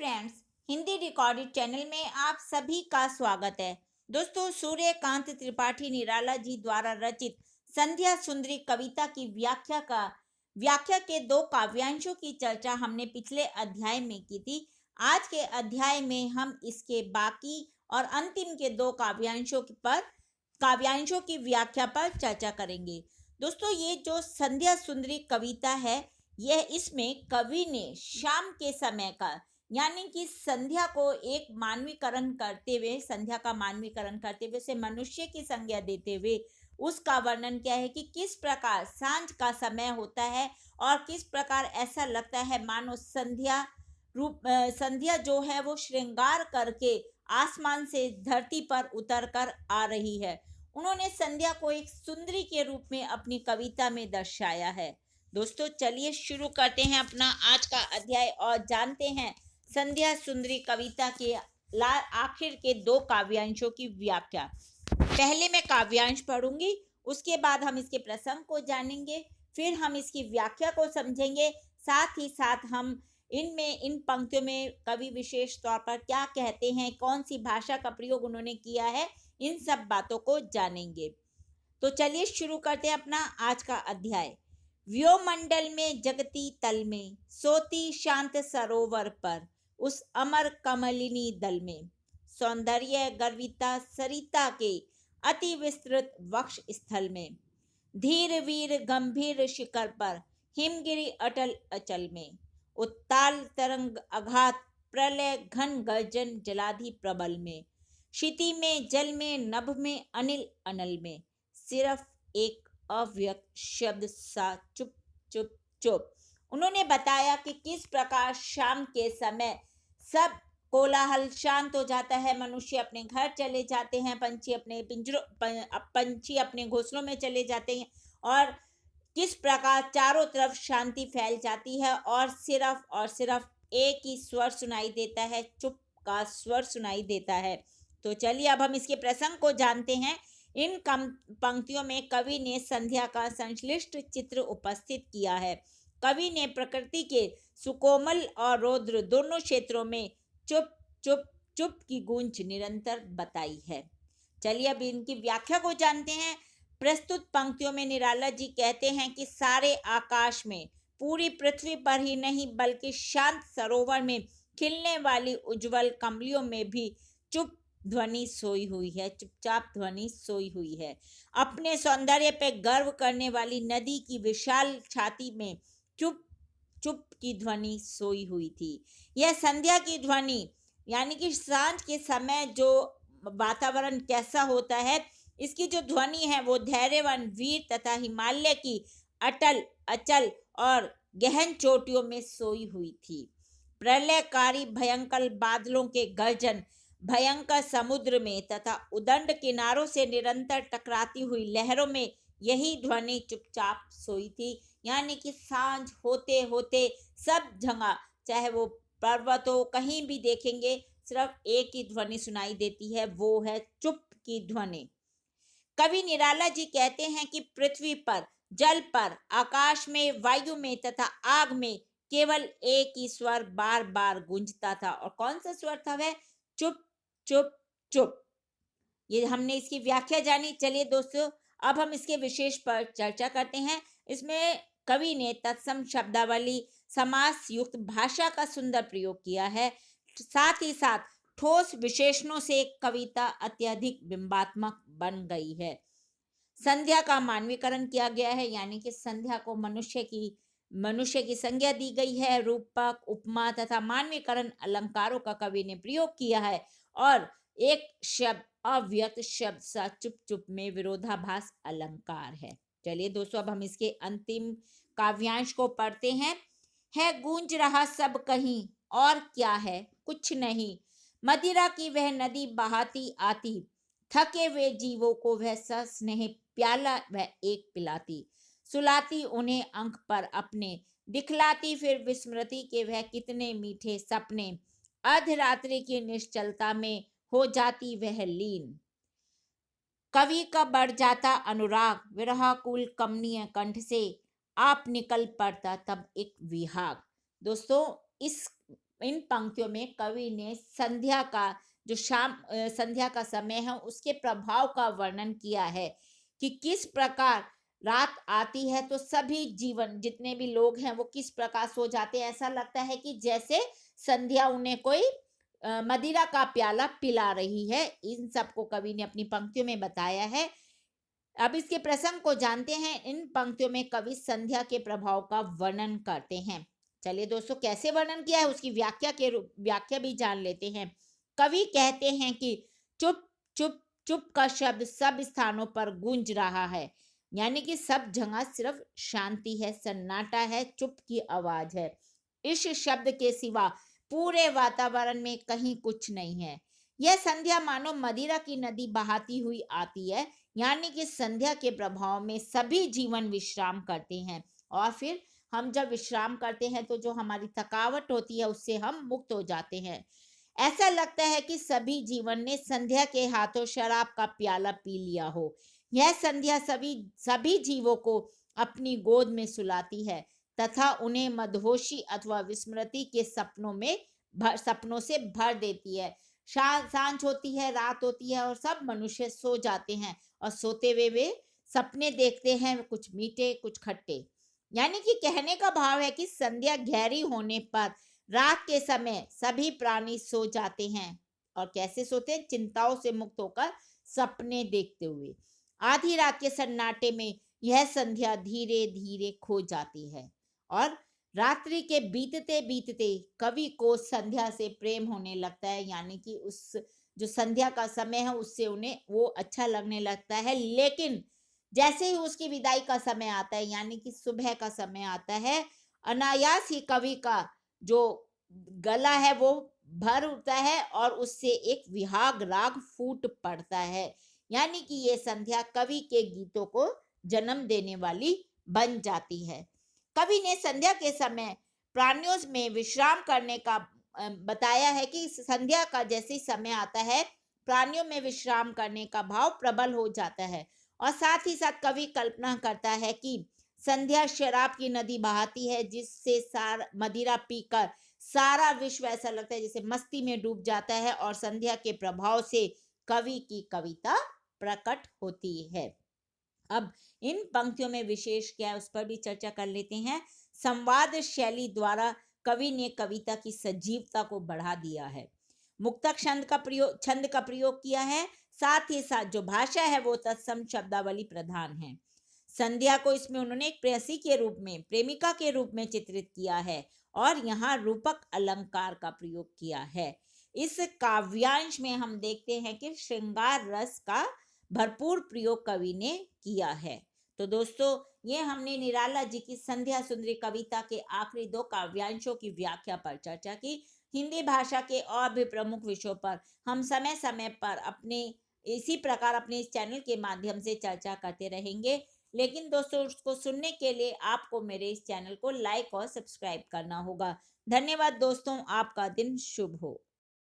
Friends, Hindi recorded channel में आप सभी का स्वागत है। दोस्तों, सूर्यकांत त्रिपाठी निराला जी द्वारा रचित संध्या सुंदरी कविता की व्याख्या के दो काव्यांशों की चर्चा हमने पिछले अध्याय में की थी। आज के अध्याय में हम इसके बाकी और अंतिम के दो काव्यांशों की व्याख्या पर चर्चा करेंगे। दोस्तों, ये जो संध्या सुंदरी कविता है, यह इसमें कवि ने शाम के समय का यानी कि संध्या को एक मानवीकरण करते हुए, संध्या का मानवीकरण करते हुए उसे मनुष्य की संज्ञा देते हुए उसका वर्णन किया है कि किस प्रकार सांझ का समय होता है और किस प्रकार ऐसा लगता है मानो संध्या जो है वो श्रृंगार करके आसमान से धरती पर उतर कर आ रही है। उन्होंने संध्या को एक सुंदरी के रूप में अपनी कविता में दर्शाया है। दोस्तों, चलिए शुरू करते हैं अपना आज का अध्याय और जानते हैं संध्या सुंदरी कविता के आखिर के दो काव्यांशों की व्याख्या। पहले मैं काव्यांश पढ़ूंगी, उसके बाद हम इसके प्रसंग को जानेंगे, फिर हम इसकी व्याख्या को समझेंगे। साथ ही साथ हम इन पंक्तियों में कवि विशेष तौर पर क्या कहते हैं, कौन सी भाषा का प्रयोग उन्होंने किया है, इन सब बातों को जानेंगे। तो चलिए शुरू करते हैं अपना आज का अध्याय। व्योमंडल में जगती तल में सोती शांत सरोवर पर उस अमर कमलिनी दल में सौंदर्य गर्विता सरिता के अति विस्तृत वक्ष स्थल में धीर वीर गंभीर शिखर पर हिमगिरी अटल अचल में उत्ताल तरंग अघात प्रलय घन गर्जन जलाधि प्रबल में क्षिति में जल में नभ में अनिल अनल में सिर्फ एक अव्यक्त शब्द सा चुप चुप चुप। उन्होंने बताया कि किस प्रकार शाम के समय सब कोलाहल शांत हो जाता है, मनुष्य अपने घर चले जाते हैं, पंछी अपने घोंसलों में चले जाते हैं और किस प्रकार चारों तरफ शांति फैल जाती है और सिर्फ एक ही स्वर सुनाई देता है, चुप का स्वर सुनाई देता है। तो चलिए अब हम इसके प्रसंग को जानते हैं। इन पंक्तियों में कवि ने संध्या का संश्लिष्ट चित्र उपस्थित किया है। कवि ने प्रकृति के सुकोमल और रौद्र दोनों क्षेत्रों में चुप चुप चुप की गूंज निरंतर बताई है। चलिए अब इनकी व्याख्या को जानते हैं। प्रस्तुत पंक्तियों में निराला जी कहते हैं कि सारे आकाश में, पूरी पृथ्वी पर ही नहीं बल्कि शांत सरोवर में खिलने वाली उज्जवल कमलियों में भी चुप ध्वनि सोई हुई है, चुपचाप ध्वनि सोई हुई है। अपने सौंदर्य पे गर्व करने वाली नदी की विशाल छाती में चुप चुप की ध्वनि सोई हुई थी। यह संध्या की ध्वनि यानी कि सांझ के समय जो वातावरण कैसा होता है, इसकी जो ध्वनि है वो धैर्यवान वीर तथा हिमालय की अटल अचल और गहन चोटियों में सोई हुई थी। प्रलयकारी भयंकर बादलों के गर्जन, भयंकर समुद्र में तथा उदंड किनारों से निरंतर टकराती हुई लहरों में यही ध्वनि चुपचाप सोई थी। यानी कि सांझ होते होते सब जगह, चाहे वो पर्वत हो, कहीं भी देखेंगे सिर्फ एक ही ध्वनि सुनाई देती है, वो है चुप की ध्वनि। कवि निराला जी कहते हैं कि पृथ्वी पर, जल पर, आकाश में, वायु में तथा आग में केवल एक ही स्वर बार बार गूंजता था। और कौन सा स्वर था वह? चुप चुप चुप। ये हमने इसकी व्याख्या जानी। चलिए दोस्तों, अब हम इसके विशेष पर चर्चा करते हैं। इसमें कवि ने तत्सम शब्दावली, समास युक्त भाषा का सुंदर प्रयोग किया है। साथ ही साथ ठोस विशेषणों से कविता अत्यधिक बिंबात्मक बन गई है। संध्या का मानवीकरण किया गया है, यानी कि संध्या को मनुष्य की संज्ञा दी गई है। रूपक, उपमा तथा मानवीकरण अलंकारों का कवि ने प्रयोग किया है और एक शब्द अव्यक्त शब्द सा चुप चुप में विरोधाभास अलंकार है। चलिए दोस्तों, अब हम इसके अंतिम काव्यांश को पढ़ते हैं। है गूंज रहा सब कहीं और क्या है, कुछ नहीं, मदिरा की वह नदी बहाती आती, थके हुए जीवों को वह सस्नेह प्याला वह एक पिलाती, सुलाती उन्हें अंक पर अपने, दिखलाती फिर विस्मृति के वह कितने मीठे सपने, अर्धरात्रि की निश्चलता में हो जाती वह लीन। कवि का बढ़ जाता अनुराग, विरहाकुल कमनीय कंठ से आप निकल पड़ता तब एक विहाग। दोस्तों, इस इन पंक्तियों में कवि ने संध्या का जो संध्या का समय है उसके प्रभाव का वर्णन किया है कि किस प्रकार रात आती है तो सभी जीवन जितने भी लोग हैं वो किस प्रकार सो जाते हैं। ऐसा लगता है कि जैसे संध्या उन्हें कोई मदिरा का प्याला पिला रही है। इन सबको कवि ने अपनी पंक्तियों में बताया है। अब इसके प्रसंग को जानते हैं। इन पंक्तियों में कवि संध्या के प्रभाव का वर्णन करते हैं। चलिए दोस्तों, कैसे वर्णन किया है उसकी व्याख्या भी जान लेते हैं। कवि कहते हैं कि चुप चुप चुप का शब्द सब स्थानों पर गूंज रहा है, यानी कि सब जगह सिर्फ शांति है, सन्नाटा है, चुप की आवाज है। इस शब्द के सिवा पूरे वातावरण में कहीं कुछ नहीं है। यह संध्या मानो मदिरा की नदी बहाती हुई आती है, यानी कि संध्या के प्रभाव में सभी जीवन विश्राम करते हैं। और फिर हम जब विश्राम करते हैं तो जो हमारी थकावट होती है उससे हम मुक्त हो जाते हैं। ऐसा लगता है कि सभी जीवन ने संध्या के हाथों शराब का प्याला पी लिया हो। यह संध्या सभी सभी जीवों को अपनी गोद में सुलाती है तथा उन्हें मदहोशी अथवा विस्मृति के सपनों से भर देती है। सांझ होती है, रात होती है और सब मनुष्य सो जाते हैं और सोते हुए वे सपने देखते हैं, कुछ मीठे कुछ खट्टे। यानी कि कहने का भाव है कि संध्या गहरी होने पर रात के समय सभी प्राणी सो जाते हैं। और कैसे सोते हैं? चिंताओं से मुक्त होकर सपने देखते हुए। आधी रात के सन्नाटे में यह संध्या धीरे धीरे खो जाती है और रात्रि के बीतते बीतते कवि को संध्या से प्रेम होने लगता है, यानी कि उस जो संध्या का समय है उससे उन्हें वो अच्छा लगने लगता है। लेकिन जैसे ही उसकी विदाई का समय आता है, यानी कि सुबह का समय आता है, अनायास ही कवि का जो गला है वो भर उठता है और उससे एक विहाग राग फूट पड़ता है। यानी कि ये संध्या कवि के गीतों को जन्म देने वाली बन जाती है। कवि ने संध्या के समय प्राणियों में विश्राम करने का बताया है कि संध्या का जैसे ही समय आता है प्राणियों में विश्राम करने का भाव प्रबल हो जाता है। और साथ ही साथ कवि कल्पना करता है कि संध्या शराब की नदी बहाती है जिससे मदिरा पीकर सारा विश्व ऐसा लगता है जैसे मस्ती में डूब जाता है और संध्या के प्रभाव से कवि की कविता प्रकट होती है। अब इन पंक्तियों में विशेष क्या है उस पर भी चर्चा कर लेते हैं। संवाद शैली द्वारा कवि ने कविता की सजीवता को बढ़ा दिया है। मुक्तक छंद का प्रयोग किया है। साथ ही साथ जो भाषा है वो तत्सम शब्दावली प्रधान है। संध्या को इसमें उन्होंने एक प्रेयसी के रूप में, प्रेमिका के रूप में चित्रित किया है और यहाँ रूपक अलंकार का प्रयोग किया है। इस काव्यांश में हम देखते हैं कि श्रृंगार रस का भरपूर प्रयोग कवि ने किया है। तो दोस्तों, ये हमने निराला जी की संध्या सुंदरी कविता के आखिरी 2 काव्यांशों की व्याख्या पर चर्चा की। हिंदी भाषा के और भी प्रमुख विषयों पर हम समय समय पर इसी प्रकार अपने इस चैनल के माध्यम से चर्चा करते रहेंगे। लेकिन दोस्तों, उसको सुनने के लिए आपको मेरे इस चैनल को लाइक और सब्सक्राइब करना होगा। धन्यवाद दोस्तों, आपका दिन शुभ हो।